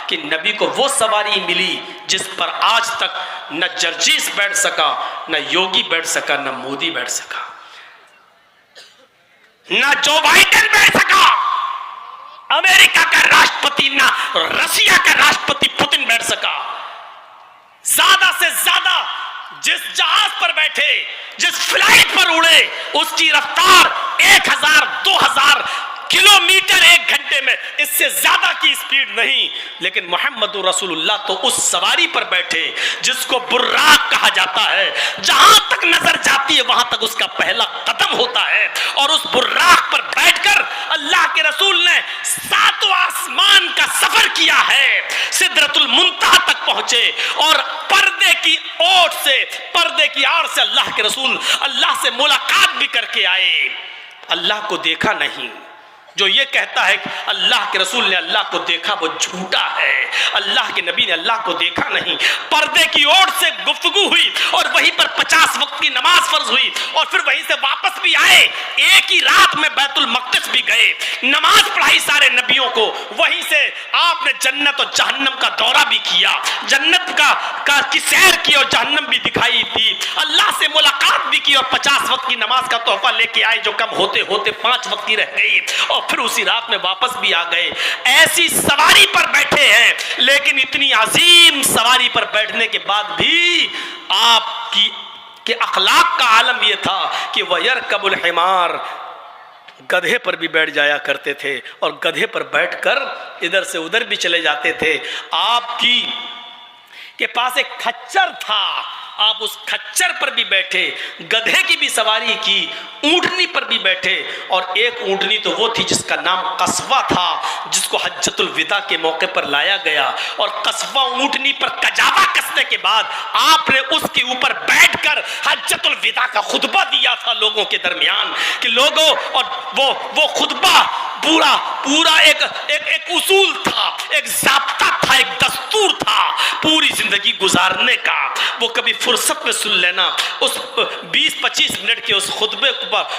کہ نبی کو وہ سواری ملی جس پر آج تک نہ جرجیس بیٹھ سکا، نہ یوگی بیٹھ سکا، نہ مودی بیٹھ سکا، نہ جو بائیڈن بیٹھ سکا، امریکہ کا راشٹرپتی، نہ رشیا کا راشٹرپتی پوتن بیٹھ سکا۔ زیادہ سے زیادہ جس جہاز پر بیٹھے، جس فلائٹ پر اڑے، اس کی رفتار 1000 2000 کلومیٹر ایک گھنٹے میں، اس سے زیادہ کی سپیڈ نہیں۔ لیکن محمد رسول اللہ تو اس سواری پر بیٹھے جس کو براق کہا جاتا ہے، جہاں تک نظر جاتی ہے وہاں تک اس کا پہلا قدم ہوتا ہے، اور اس براق پر بیٹھ کر اللہ کے رسول نے 7 آسمان کا سفر کیا ہے، سدرۃ المنتہا تک پہنچے، اور پردے کی اوٹ سے، پردے کی آڑ سے اللہ کے رسول اللہ سے ملاقات بھی کر کے آئے۔ اللہ کو دیکھا نہیں۔ جو یہ کہتا ہے کہ اللہ کے رسول نے اللہ کو دیکھا وہ جھوٹا ہے۔ اللہ کے نبی نے اللہ کو دیکھا نہیں۔ پردے کی اوٹ سے گفتگو ہوئی، اور وہیں پر 50 وقت کی نماز فرض ہوئی، اور پھر وہیں سے واپس بھی آئے، ایک ہی رات میں بیت المقدس بھی گئے، نماز پڑھائی سارے نبیوں کو، وہیں سے آپ نے جنت اور جہنم کا دورہ بھی کیا، جنت کی سیر کی اور جہنم بھی دکھائی دی، اللہ سے ملاقات بھی کی، اور 50 وقت کی نماز کا تحفہ لے کے آئے جو کم ہوتے ہوتے 5 وقت کی رہ گئی، اور پھر اسی رات میں واپس بھی آ گئے۔ ایسی سواری پر بیٹھے ہیں، لیکن اتنی عظیم سواری پر بیٹھنے کے بعد بھی آپ کی کہ اخلاق کا عالم یہ تھا کہ وَيَرْكَبُ الْحِمَارِ، گدھے پر بھی بیٹھ جایا کرتے تھے، اور گدھے پر بیٹھ کر ادھر سے ادھر بھی چلے جاتے تھے۔ آپ کے پاس ایک کھچر تھا، آپ اس کھچر پر بھی بیٹھے، گدھے کی بھی سواری کی، اونٹنی پر بھی بیٹھے، اور ایک اونٹنی تو وہ تھی جس کا نام قصوہ تھا، جس کو حجۃ الوداع کے موقع پر لایا گیا، اور قصوہ اونٹنی پر کجاوا کسنے کے بعد آپ نے اس کے اوپر بیٹھ کر حجۃ الوداع کا خطبہ دیا تھا لوگوں کے درمیان کہ لوگوں، اور وہ خطبہ پورا ایک اصول تھا، ایک ضابطہ تھا، ایک دستور تھا پوری زندگی گزارنے کا۔ وہ کبھی فرصت میں سن لینا، اس 20-25 منٹ کے اس خطبے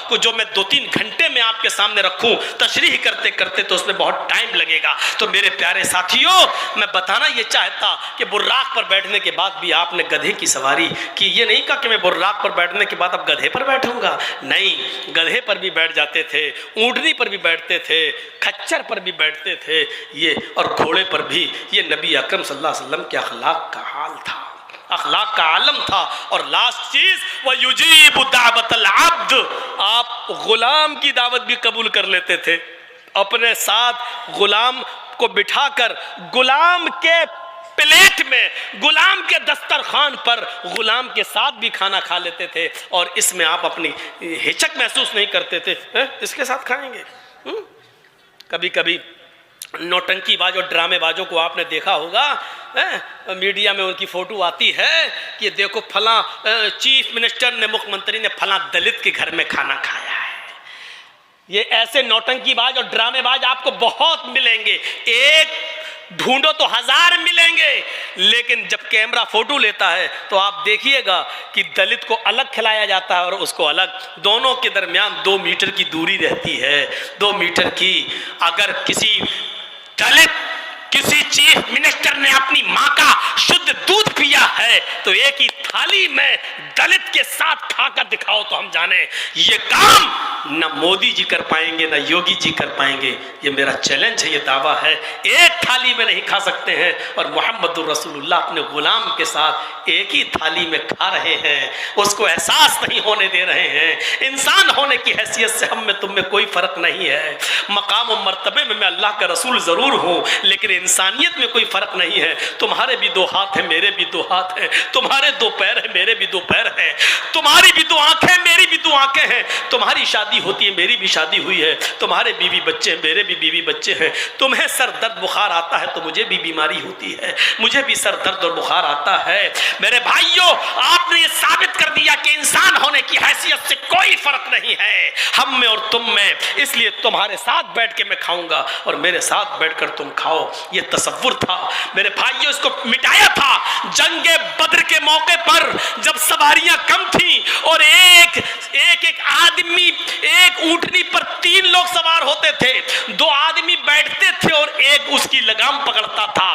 کو جو میں 2-3 گھنٹے میں آپ کے سامنے رکھوں تشریح کرتے کرتے تو اس میں بہت ٹائم لگے گا۔ تو میرے پیارے ساتھیوں، میں بتانا یہ چاہتا کہ براق پر بیٹھنے کے بعد بھی آپ نے گدھے کی سواری کی۔ یہ نہیں کہا کہ میں براق پر بیٹھنے کے بعد اب گدھے پر بیٹھوں گا، نہیں، گدھے پر بھی بیٹھ جاتے تھے، اونٹنی پر بھی بیٹھتے تھے، کھچر پر بھی بیٹھتے تھے، یہ اور گھوڑے پر بھی۔ یہ نبی اکرم صلی اللہ علیہ وسلم کے اخلاق کا حال تھا، اخلاق کا عالم تھا۔ اور لاسٹ چیز، وَيُجِيبُ دَعْوَةَ الْعَبْدِ، آپ غلام کی دعوت بھی قبول کر لیتے تھے، اپنے ساتھ غلام کو بٹھا کر غلام کے پلیٹ میں، غلام کے دسترخوان پر غلام کے ساتھ بھی کھانا کھا لیتے تھے، اور اس میں آپ اپنی ہچک محسوس نہیں کرتے تھے اس کے ساتھ کھائیں گے۔ کبھی کبھی نوٹنکی باز اور ڈرامے بازوں کو آپ نے دیکھا ہوگا، میڈیا میں ان کی فوٹو آتی ہے کہ دیکھو فلاں چیف منسٹر نے، مکھ منتری نے فلاں دلت کے گھر میں کھانا کھایا ہے۔ یہ ایسے نوٹنکی باز اور ڈرامے باز آپ کو بہت ملیں گے، ایک ڈھونڈو تو 1000 ملیں گے، لیکن جب کیمرہ فوٹو لیتا ہے تو آپ دیکھیے گا کہ دلت کو الگ کھلایا جاتا ہے اور اس کو الگ، دونوں کے درمیان 2 میٹر کی دوری رہتی ہے، 2 میٹر کی۔ اگر کسی دلت، کسی چیف منسٹر نے اپنی ماں کا شدھ دودھ پیا ہے تو ایک ہی تھالی میں دلت کے ساتھ کھا کر دکھاؤ تو ہم جانیں یہ کام نہ مودی جی کر پائیں گے نہ یوگی جی کر پائیں گے۔ یہ میرا چیلنج ہے، یہ دعویٰ ہے، ایک تھالی میں نہیں کھا سکتے ہیں، اور محمد الرسول اللہ اپنے غلام کے ساتھ ایک ہی تھالی میں کھا رہے ہیں، اس کو احساس نہیں ہونے دے رہے ہیں۔ انسان ہونے کی حیثیت سے ہم میں تم میں کوئی فرق نہیں ہے، مقام و مرتبے میں اللہ کا رسول ضرور ہوں، لیکن انسانیت میں کوئی فرق نہیں ہے۔ تمہارے بھی 2 ہاتھ ہیں، میرے بھی 2 ہاتھ ہیں، تمہارے 2 پیر ہیں، میرے بھی 2 پیر ہیں، تمہاری بھی 2 آنکھیں ہیں، میری بھی 2 آنکھیں ہیں، تمہاری شادی ہوتی ہے، میری بھی شادی ہوئی ہے، تمہارے بیوی بچے ہیں، میرے بھی بیوی بچے ہیں، تمہیں سر درد بخار آتا ہے تو مجھے بھی بیماری ہوتی ہے، مجھے بھی سر درد اور بخار آتا ہے۔ میرے بھائیوں، آپ نے یہ ثابت کر دیا کہ انسان ہونے کی حیثیت سے کوئی فرق نہیں ہے ہم میں اور تم میں، اس لیے تمہارے ساتھ بیٹھ کے میں کھاؤں گا اور میرے ساتھ بیٹھ کر تم کھاؤ۔ یہ تصور تھا میرے بھائیوں، اس کو مٹایا تھا جنگ بدر کے موقع پر، جب سواریاں کم تھیں اور ایک آدمی، ایک اونٹنی پر 3 لوگ سوار ہوتے تھے، 2 آدمی بیٹھتے تھے اور ایک اس کی لگام پکڑتا تھا،